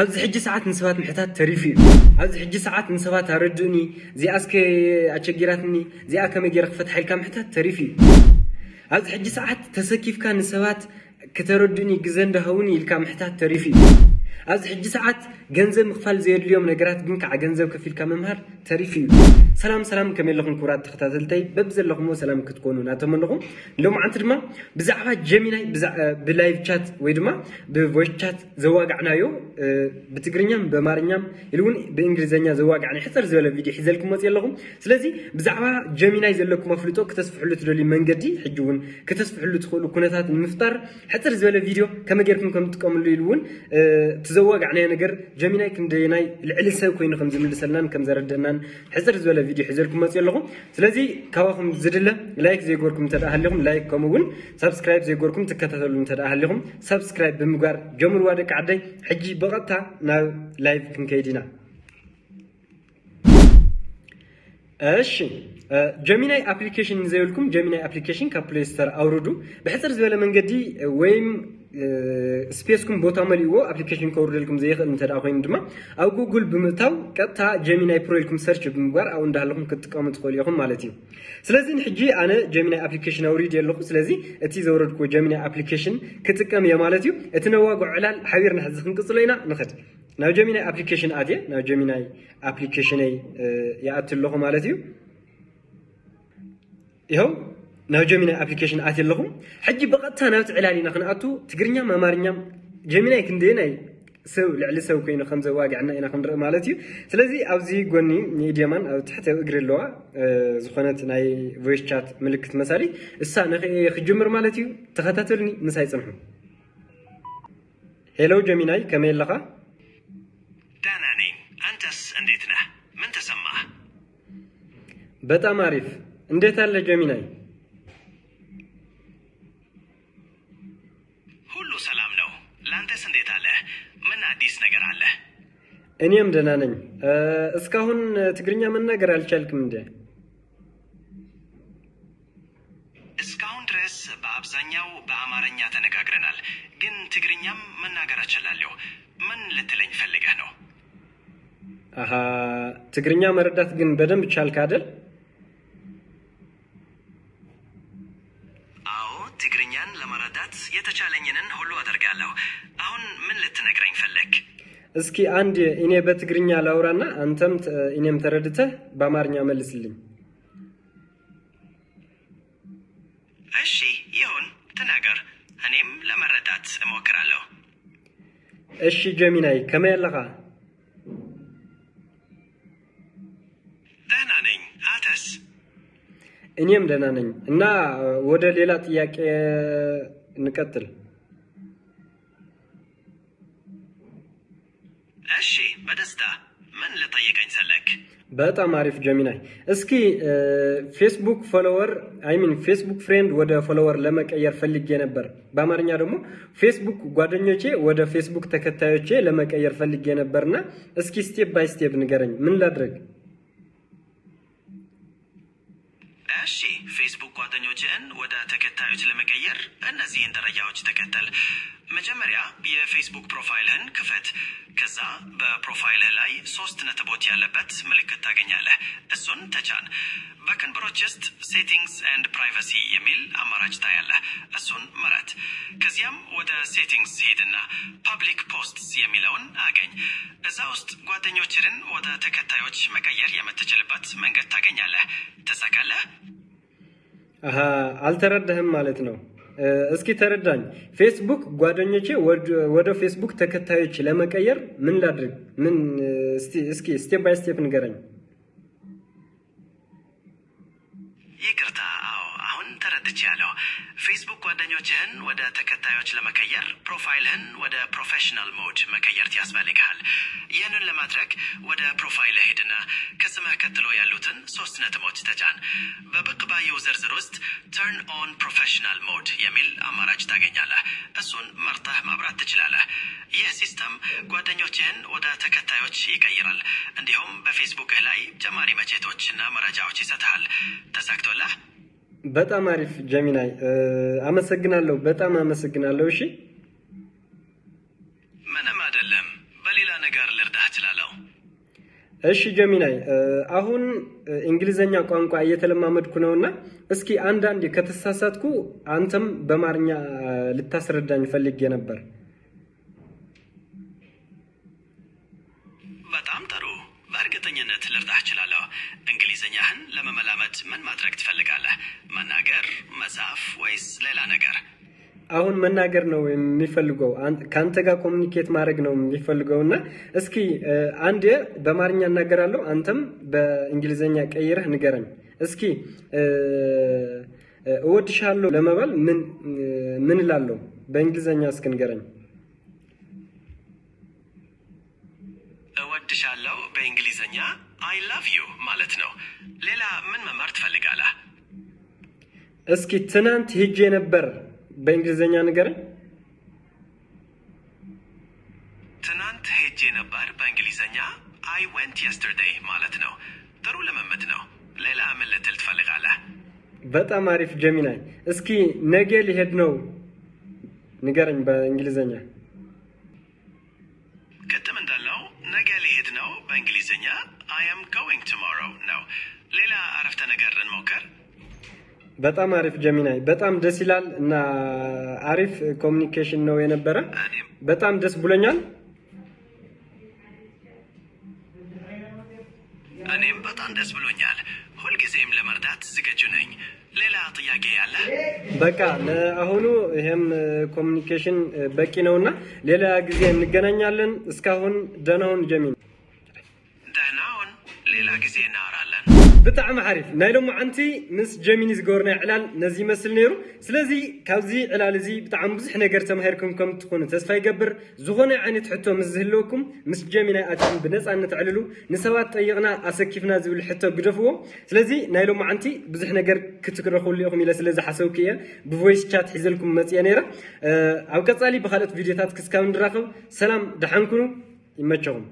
ኣብዚ ሕጂ ሰዓት ንሰባት ምሕታት ተሪፍ እዩ ኣብዚ ሕጂ ሰዓት ንሰባት ኣረድኡኒ ዚኣስከ ኣቸጊራትኒ ዚኣ ከመይ ገይረ ክፈትሕ ኢልካ ምሕታት ተሪፍ እዩ ኣብዚ ሕጂ ሰዓት ተሰኪፍካ ንሰባት ከተረድኡኒ ግዘ እንዳሃውኒ ኢልካ ምሕታት ተሪፍ እዩ ኣብዚ ሕጂ ሰዓት ገንዘብ ምኽፋል ዘየድልዮም ነገራት ግን ከዓ ገንዘብ ከፊልካ መምሃር ተሪፍ እዩ ሰላም ከመይ ኣለኹም ክቡራት ተኸታተልተይ በብዘለኹም ሰላም ክትኮኑ እናተመንኹም ሎማዓንቲ ድማ ብዛዕባ ጀሚናይ ብላይቭ ቻት ወይ ድማ ብቮይስ ቻት ዘዋጋዕናዮ ብትግርኛም በአማርኛም ኢሉውን በእንግሊዝኛ ዘዋጋዕና ሕፅር ዝበለ ቪድዮ ሒዘልኩም መጽ ኣለኹም ስለዚ ብዛዕባ ጀሚናይ ዘለኩም ኣፍልጦ ከተስፍሕሉ ትደልዩ መንገዲ ሕጂ እውን ከተስፍሕሉ ትኽእሉ ኩነታት ንምፍጣር ሕፅር ዝበለ ቪድዮ ከመይ ጌርኩም ከም ትጥቀምሉ ኢሉውን تزوج ነገር ጀሚናይ ክንደናይ ልዕሊ ሰብ ኮይኑ ከም ዝምልሰልናን ከም ዘረድናን ሕፅር ዝበለ ቪድዮ ሒዘልኩም መጽ ኣለኹም ስለዚ ካባኹም ዝድለ ላይክ ዘይጎርኩም ተዳሃለኹም ላይክ ከምኡውን ሰብስክራይብ ዘይጎርኩም ተከታተሉ ተዳሃለኹም ሰብስክራይብ ብምግባር ጀምርዋ ደቂ ዓደይ ሕጂ በቐጥታ ናብ ላይቭ ክንከይድና እሺ ጀሚናይ አፕሊኬሽን ዘይልኩም ጀሚናይ አፕሊኬሽን ከፕሌይ ስቶር አውርዱ በሕፅር ዝበለ መንገዲ ወይም ስፔስኩም ቦታ መልይዎ አፕሊኬሽን ከወርደልኩም ዘይኽእል እንተዳ ኮይኑ ድማ ኣብ ጉግል ብምእታው ቀጥታ ጀሚናይ ፕሮ ኢልኩም ሰርች ብምግባር ኣብ እንዳሃለኩም ክትጥቀሙ ትኽእሉ ኢኹም ማለት እዩ ስለዚ ሕጂ ኣነ ጀሚናይ አፕሊኬሽን አውሪድ ኣለኹ ስለዚ እቲ ዘወረድኩ ጀሚናይ አፕሊኬሽን ክትጥቀም እየ ማለት እዩ እቲ ነዋግዕ ዕላል ሓቢርና ሕዚ ክንቅፅሎ ኢና ንኸድ ናብ ጀሚናይ አፕሊኬሽን ኣትየ ናብ ጀሚናይ አፕሊኬሽነይ ይኣቱ ኣለኹ ማለት እዩ ይኸው ናብ ጀሚናይ አፕሊኬሽን ኣትየ ኣለኹ ሕጂ በቐጥታ ናብቲ ዕላል ኢና ክንኣቱ ትግርኛም ኣማርኛም ጀሚናይ ክንደናይ ሰብ ልዕሊ ሰብ ኮይኑ ከም ዘዋግዕና ኢና ክንርኢ ማለት እዩ ስለዚ ኣብዚ ጎኒ ኒድያማን ኣብ ትሕቲ እግሪ ኣለዋ ዝኾነት ናይ ቮይስ ቻት ምልክት መሳሊ እሳ ንኽጅምር ማለት እዩ ተኸታተሉኒ ምሳይ ጽንሑ ሄሎ ጀሚናይ ከመይ ኣለኻ ደህና ነኝ አንተስ እንዴት ነህ ምን ተሰማህ በጣም አሪፍ እንዴት አለ ጀሚናይ ሁሉ ሰላም ነው ላንተስ እንዴት አለ ምን አዲስ ነገር አለ እኔም ደህና ነኝ እስካሁን ትግርኛ መናገር አልቻልክም እንዴ እስካሁን ድረስ በአብዛኛው በአማርኛ ተነጋግረናል ግን ትግርኛም መናገር እችላለሁ ምን ልትለኝ ፈልገህ ነው አሃ ትግርኛ መረዳት ግን በደንብ ቻልክ አይደል ትግርኛን ለመረዳት የተቻለኝን ሁሉ አደርጋለሁ አሁን ምን ልትነግረኝ ፈለክ እስኪ አንድ እኔ በትግርኛ ላውራና አንተም እኔም ተረድተህ በአማርኛ መልስልኝ እሺ ይሁን ተናገር እኔም ለመረዳት እሞክራለሁ እሺ ጀሚናይ ከመይ ኣለኻ ደህና ነኝ አንተስ እኔም ደህና ነኝ እና ወደ ሌላ ጥያቄ እንቀጥል እሺ በደስታ ምን ልጠይቀኝ ፈለክ በጣም አሪፍ ጀሚናይ እስኪ ፌስቡክ ፎሎወር ፌስቡክ ፍሬንድ ወደ ፎሎወር ለመቀየር ፈልጌ ነበር በአማርኛ ደግሞ ፌስቡክ ጓደኞቼ ወደ ፌስቡክ ተከታዮቼ ለመቀየር ፈልጌ ነበርና እስኪ ስቴፕ ባይ ስቴፕ ንገረኝ ምን ላድርግ እሺ ፌስቡክ ጓደኞችን ወደ ተከታዮች ለመቀየር እነዚህን ደረጃዎች ተከተል መጀመሪያ የፌስቡክ ፕሮፋይልህን ክፈት ከዛ በፕሮፋይልህ ላይ 3 ነጥቦች ያለበት ምልክት ታገኛለህ እሱን ተጫን በከንበሮች ውስጥ ሴቲንግስ ኤንድ ፕራይቬሲ የሚል አማራጭ ታያለህ እሱን ምረጥ ከዚያም ወደ ሴቲንግስ ሄድና ፐብሊክ ፖስትስ የሚለውን አገኝ እዛ ውስጥ ጓደኞችን ወደ ተከታዮች መቀየር የምትችልበት መንገድ ታገኛለህ ተሳካለህ አሃ አልተረዳህም ማለት ነው እስኪ ተረዳኝ ፌስቡክ ጓደኞቼ ወደ ፌስቡክ ተከታዮች ለመቀየር ምን ላድርግ ምን እስኪ ስቴፕ ባይ ስቴፕ ንገረኝ ይቅርታ አሁን ተረድቻለሁ ፌስቡክ ጓደኞችን ወደ ተከታዮች ለመቀየር ፕሮፋይልህን ወደ ፕሮፌሽናል ሞድ መቀየር ያስፈልጋል ይህንን ለማድረግ ወደ ፕሮፋይል ሄድና ከስምህ ቀጥሎ ያሉትን 3 ነጥቦች ተጫን በብቅ ባየው ዝርዝር ውስጥ turn on professional mode የሚል አማራጭ ታገኛለህ እሱን መርጠህ ማብራት ትችላለህ ይህ ሲስተም ጓደኞችን ወደ ተከታዮች ይቀይራል እንዲሁም በፌስቡክህ ላይ ጀማሪ መቼቶችና መረጃዎች ይሰጣል ተሳክቶልህ በጣም አሪፍ ጀሚናይ አመሰግናለሁ በጣም አመሰግናለሁ እሺ ምንም አይደለም በሌላ ነገር ልርዳህ እችላለሁ? እሺ ጀሚናይ፣ አሁን እንግሊዘኛ ቋንቋ እየተለማመድኩ ነውና እስኪ አንዳንዴ ከተሳሳትኩ አንተም በአማርኛ ልታስረዳኝ ፈልጌ ነበር። በጣም ጥሩ። በእርግጠኝነት ልርዳህ እችላለሁ። እንግሊዘኛህን ለመመላመድ ምን ማድረግ ትፈልጋለህ? መናገር፣ መጻፍ ወይስ ሌላ ነገር? አሁን መናገር ነው የሚፈልገው። ካንተ ጋር ኮሙኒኬት ማድረግ ነው የሚፈልገው እና እስኪ አንዴ በአማርኛ እናገራለሁ፣ አንተም በእንግሊዘኛ ቀይረህ ንገረኝ። እስኪ እወድሻለሁ ለመባል ምን እላለሁ? በእንግሊዘኛ እስኪ ንገረኝ። እወድሻለሁ በእንግሊዘኛ አይ ላቭ ዩ ማለት ነው። ሌላ ምን መማር ትፈልጋለህ? እስኪ ትናንት ሄጄ ነበር በእንግሊዘኛ ንገረኝ። ትናንት ሄጄ ነበር በእንግሊዘኛ አይ ዌንት የስተርዴይ ማለት ነው። ጥሩ ልምምድ ነው። ሌላ ምን ልትል ትፈልጋለህ? በጣም አሪፍ ጀሚናይ። እስኪ ነገ ሊሄድ ነው ንገረኝ በእንግሊዘኛ። ቅድም እንዳልነው ነገ ሊሄድ ነው በእንግሊዘኛ አይ አም ጎይንግ ቱሞሮ ነው። ሌላ አረፍተ ነገር እንሞክር። በጣም አሪፍ ጀሚናይ፣ በጣም ደስ ይላል እና አሪፍ ኮሙኒኬሽን ነው የነበረ። በጣም ደስ ብሎኛል። እኔም በጣም ደስ ብሎኛል። ሁልጊዜም ለመርዳት ዝግጁ ነኝ። ሌላ ጥያቄ ያለ? በቃ ለአሁኑ ይሄም ኮሙኒኬሽን በቂ ነውና ሌላ ጊዜ እንገናኛለን። እስካሁን ደህና ሁን ጀሚን። ደህና ሁን። ሌላ ጊዜ እናወራለን። ብጣዕሚ ሓሪፍ ናይ ሎሚ ዓንቲ ምስ ጀሚኒ ዝገበርና ዕላል ነዚ ይመስል ነይሩ። ስለዚ ካብዚ ዕላል እዚ ብጣዕሚ ብዙሕ ነገር ተማሂርኩም ከም ትኾኑ ተስፋ ይገብር። ዝኾነ ዓይነት ሕቶ ምስ ዝህልወኩም ምስ ጀሚናይ ኣትኩም ብነፃነት ዕልሉ። ንሰባት ጠይቕና ኣሰኪፍና ዝብል ሕቶ ግደፍዎ። ስለዚ ናይ ሎሚ ዓንቲ ብዙሕ ነገር ክትረኽብሉ ኢኹም ኢለ ስለ ዝሓሰብኩ እየ ብቮይስ ቻት ሒዘልኩም መፅየ ነይረ። ኣብ ቀፃሊ ብካልኦት ቪድዮታት ክስካብ ንራኸብ ሰላም፣ ደሓን ኩኑ፣ ይመቸኹም።